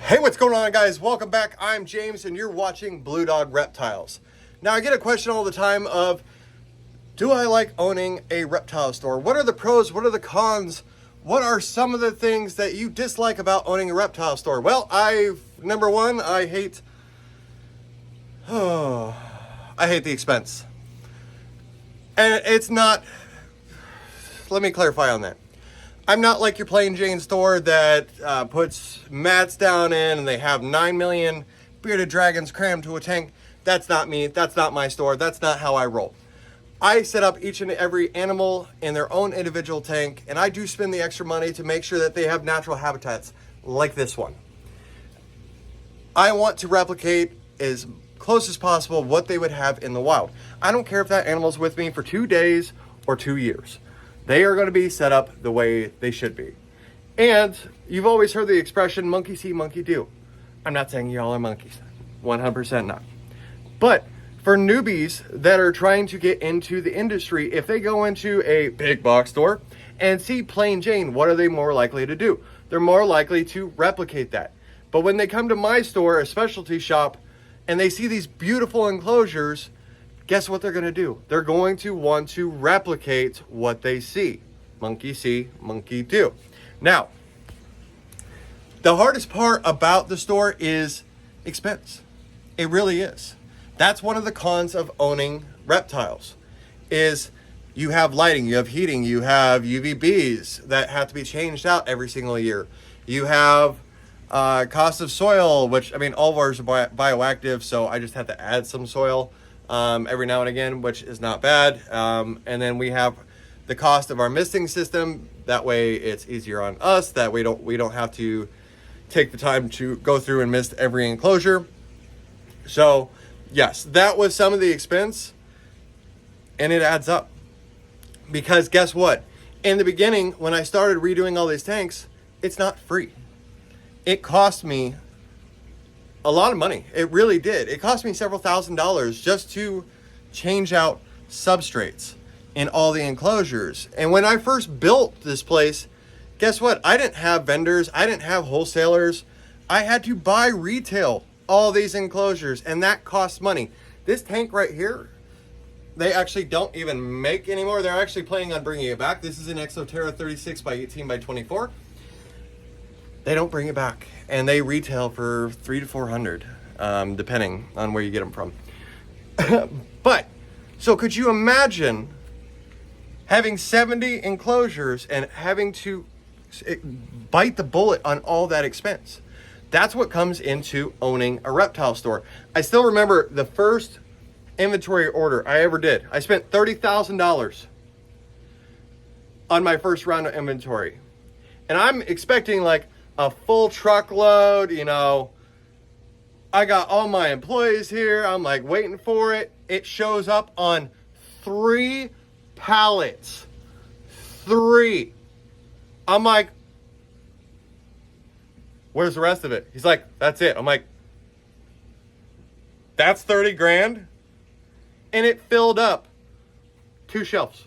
Hey, what's going on, guys? Welcome back. I'm James and you're watching Blue Dog Reptiles. Now, I get a question all the time of, do I like owning a reptile store? What are the pros? What are the cons? What are some of the things that you dislike about owning a reptile store? Well, number one, I hate the expense. And it's not, let me clarify on that. I'm not like your plain Jane store that puts mats down in and they have 9 million bearded dragons crammed to a tank. That's not me. That's not my store. That's not how I roll. I set up each and every animal in their own individual tank, and I do spend the extra money to make sure that they have natural habitats like this one. I want to replicate as close as possible what they would have in the wild. I don't care if that animal's with me for 2 days or 2 years. They are going to be set up the way they should be. And you've always heard the expression, monkey see, monkey do. I'm not saying y'all are monkeys. 100% not. But for newbies that are trying to get into the industry, if they go into a big box store and see plain Jane, what are they more likely to do? They're more likely to replicate that. But when they come to my store, a specialty shop, and they see these beautiful enclosures, guess what they're going to do? They're going to want to replicate what they see. Monkey see, monkey do. Now, the hardest part about the store is expense. It really is. That's one of the cons of owning reptiles, is you have lighting, you have heating, you have UVBs that have to be changed out every single year. You have cost of soil, which, I mean, all of ours are bioactive, so I just have to add some soil every now and again, which is not bad. And then we have the cost of our misting system. That way it's easier on us, that we don't have to take the time to go through and mist every enclosure. So yes, that was some of the expense, and it adds up. Because guess what? In the beginning, when I started redoing all these tanks, it's not free. It cost me a lot of money. It really did. It cost me several $1,000s just to change out substrates in all the enclosures. And when I first built this place, guess what? I didn't have vendors. I didn't have wholesalers. I had to buy retail all these enclosures, and that costs money. This tank right here, they actually don't even make anymore. They're actually planning on bringing it back. This is an Exoterra 36 by 18 by 24. They don't bring it back, and they retail for $300 to $400, depending on where you get them from. But, so could you imagine having 70 enclosures and having to bite the bullet on all that expense? That's what comes into owning a reptile store. I still remember the first inventory order I ever did. I spent $30,000 on my first round of inventory. And I'm expecting like a full truckload, you know. I got all my employees here. I'm like waiting for it. It shows up on 3 pallets. 3. I'm like, where's the rest of it? He's like, that's it. I'm like, that's 30 grand? And it filled up 2 shelves.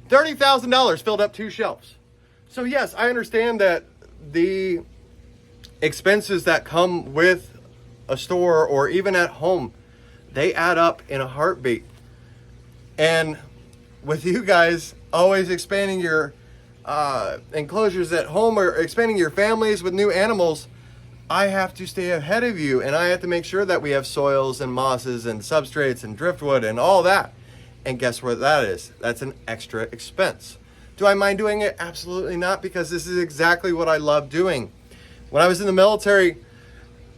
$30,000 filled up 2 shelves. So yes, I understand that the expenses that come with a store or even at home, they add up in a heartbeat. And with you guys always expanding your enclosures at home or expanding your families with new animals, I have to stay ahead of you, and I have to make sure that we have soils and mosses and substrates and driftwood and all that. And guess what that is? That's an extra expense. Do I mind doing it? Absolutely not, because this is exactly what I love doing. When I was in the military,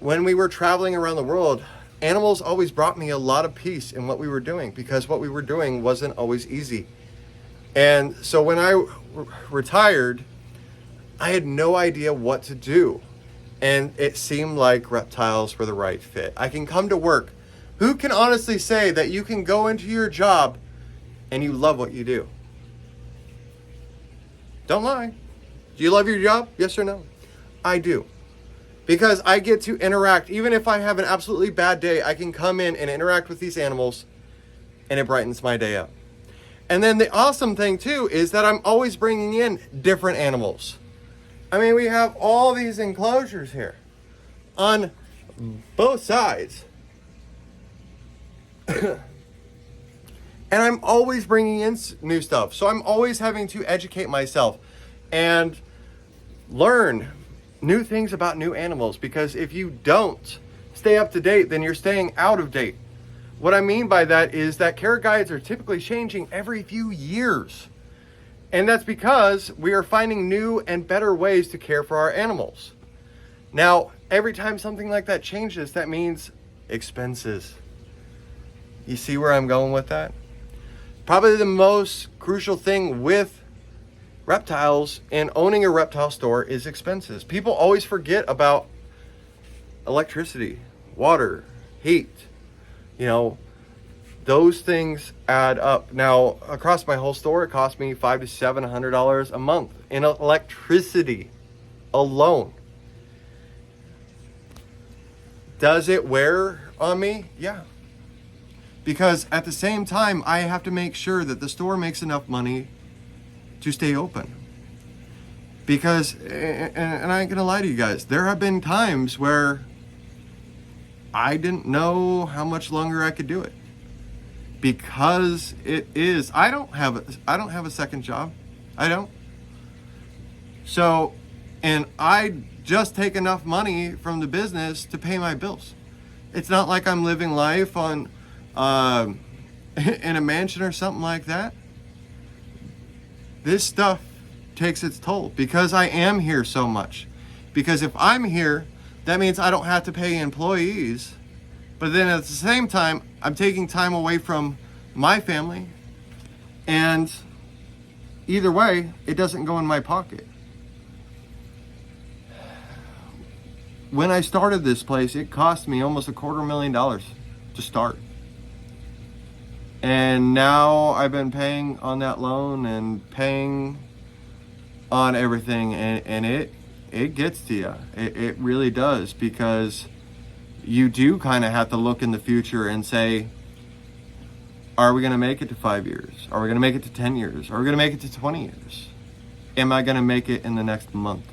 when we were traveling around the world, animals always brought me a lot of peace in what we were doing, because what we were doing wasn't always easy. And so when I retired, I had no idea what to do. And it seemed like reptiles were the right fit. I can come to work. Who can honestly say that you can go into your job and you love what you do? Don't lie. Do you love your job? Yes or no? I do. Because I get to interact. Even if I have an absolutely bad day, I can come in and interact with these animals, and it brightens my day up. And then the awesome thing too is that I'm always bringing in different animals. I mean, we have all these enclosures here. on both sides. And I'm always bringing in new stuff. So I'm always having to educate myself and learn new things about new animals, because if you don't stay up to date, then you're staying out of date. What I mean by that is that care guides are typically changing every few years. And that's because we are finding new and better ways to care for our animals. Now, every time something like that changes, that means expenses. You see where I'm going with that? Probably the most crucial thing with reptiles and owning a reptile store is expenses. People always forget about electricity, water, heat. You know, those things add up. Now, across my whole store, it cost me $500 to $700 a month in electricity alone. Does it wear on me? Yeah. Because at the same time, I have to make sure that the store makes enough money to stay open. Because, and I ain't gonna lie to you guys, there have been times where I didn't know how much longer I could do it. Because it is, I don't have a second job. I don't. So, and I just take enough money from the business to pay my bills. It's not like I'm living life on in a mansion or something like that. This stuff takes its toll because I am here so much. Because if I'm here, that means I don't have to pay employees. But then at the same time, I'm taking time away from my family. And either way, it doesn't go in my pocket. When I started this place, it cost me almost $250,000 to start. And now I've been paying on that loan and paying on everything, and it gets to you. It really does, because you do kind of have to look in the future and say, are we going to make it to 5 years? Are we going to make it to 10 years? Are we going to make it to 20 years? Am I going to make it in the next month?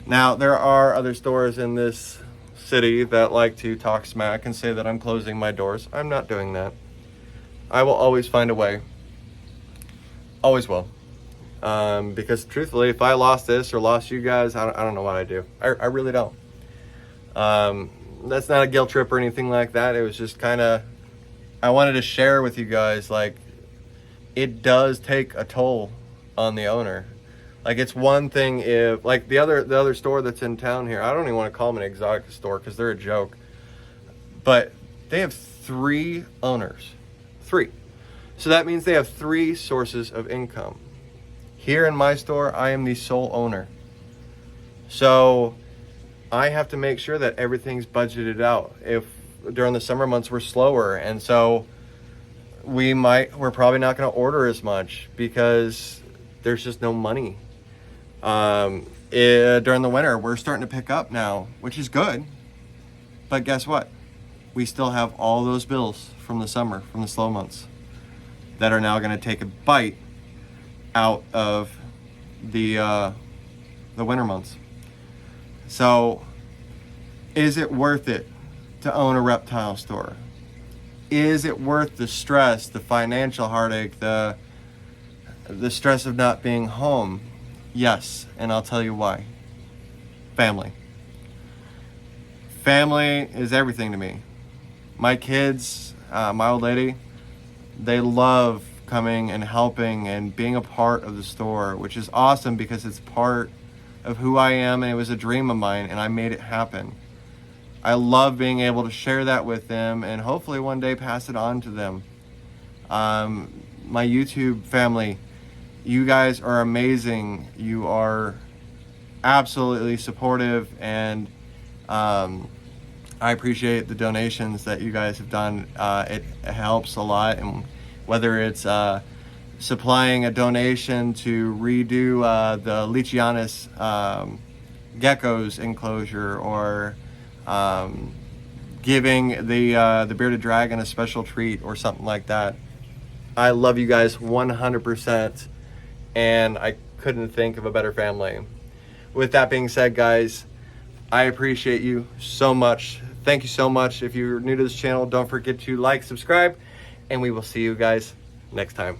Now, there are other stores in this city that like to talk smack and say that I'm closing my doors. I'm not doing that. I will always find a way. Always will. Because truthfully, if I lost this or lost you guys, I don't know what I'd do. I really don't. That's not a guilt trip or anything like that. It was just kind of, I wanted to share with you guys, like, it does take a toll on the owner. Like, it's one thing if, like, the other store that's in town here, I don't even want to call them an exotic store because they're a joke, but they have 3 owners. 3. So that means they have 3 sources of income. Here in my store, I am the sole owner. So I have to make sure that everything's budgeted out. If during the summer months we're slower, and so we're probably not going to order as much because there's just no money. During the winter, we're starting to pick up now, which is good. But guess what? We still have all those bills from the summer, from the slow months, that are now going to take a bite out of the winter months. So, is it worth it to own a reptile store? Is it worth the stress, the financial heartache, the stress of not being home? Yes, and I'll tell you why. Family. Family is everything to me. My kids, my old lady, they love coming and helping and being a part of the store, which is awesome because it's part of who I am, and it was a dream of mine, and I made it happen. I love being able to share that with them and hopefully one day pass it on to them. My YouTube family, you guys are amazing. You are absolutely supportive, and I appreciate the donations that you guys have done. It helps a lot, and whether it's supplying a donation to redo the Leachianus geckos enclosure, or giving the bearded dragon a special treat or something like that. I love you guys 100%, and I couldn't think of a better family. With that being said, guys, I appreciate you so much. Thank you so much. If you're new to this channel, don't forget to like, subscribe, and we will see you guys next time.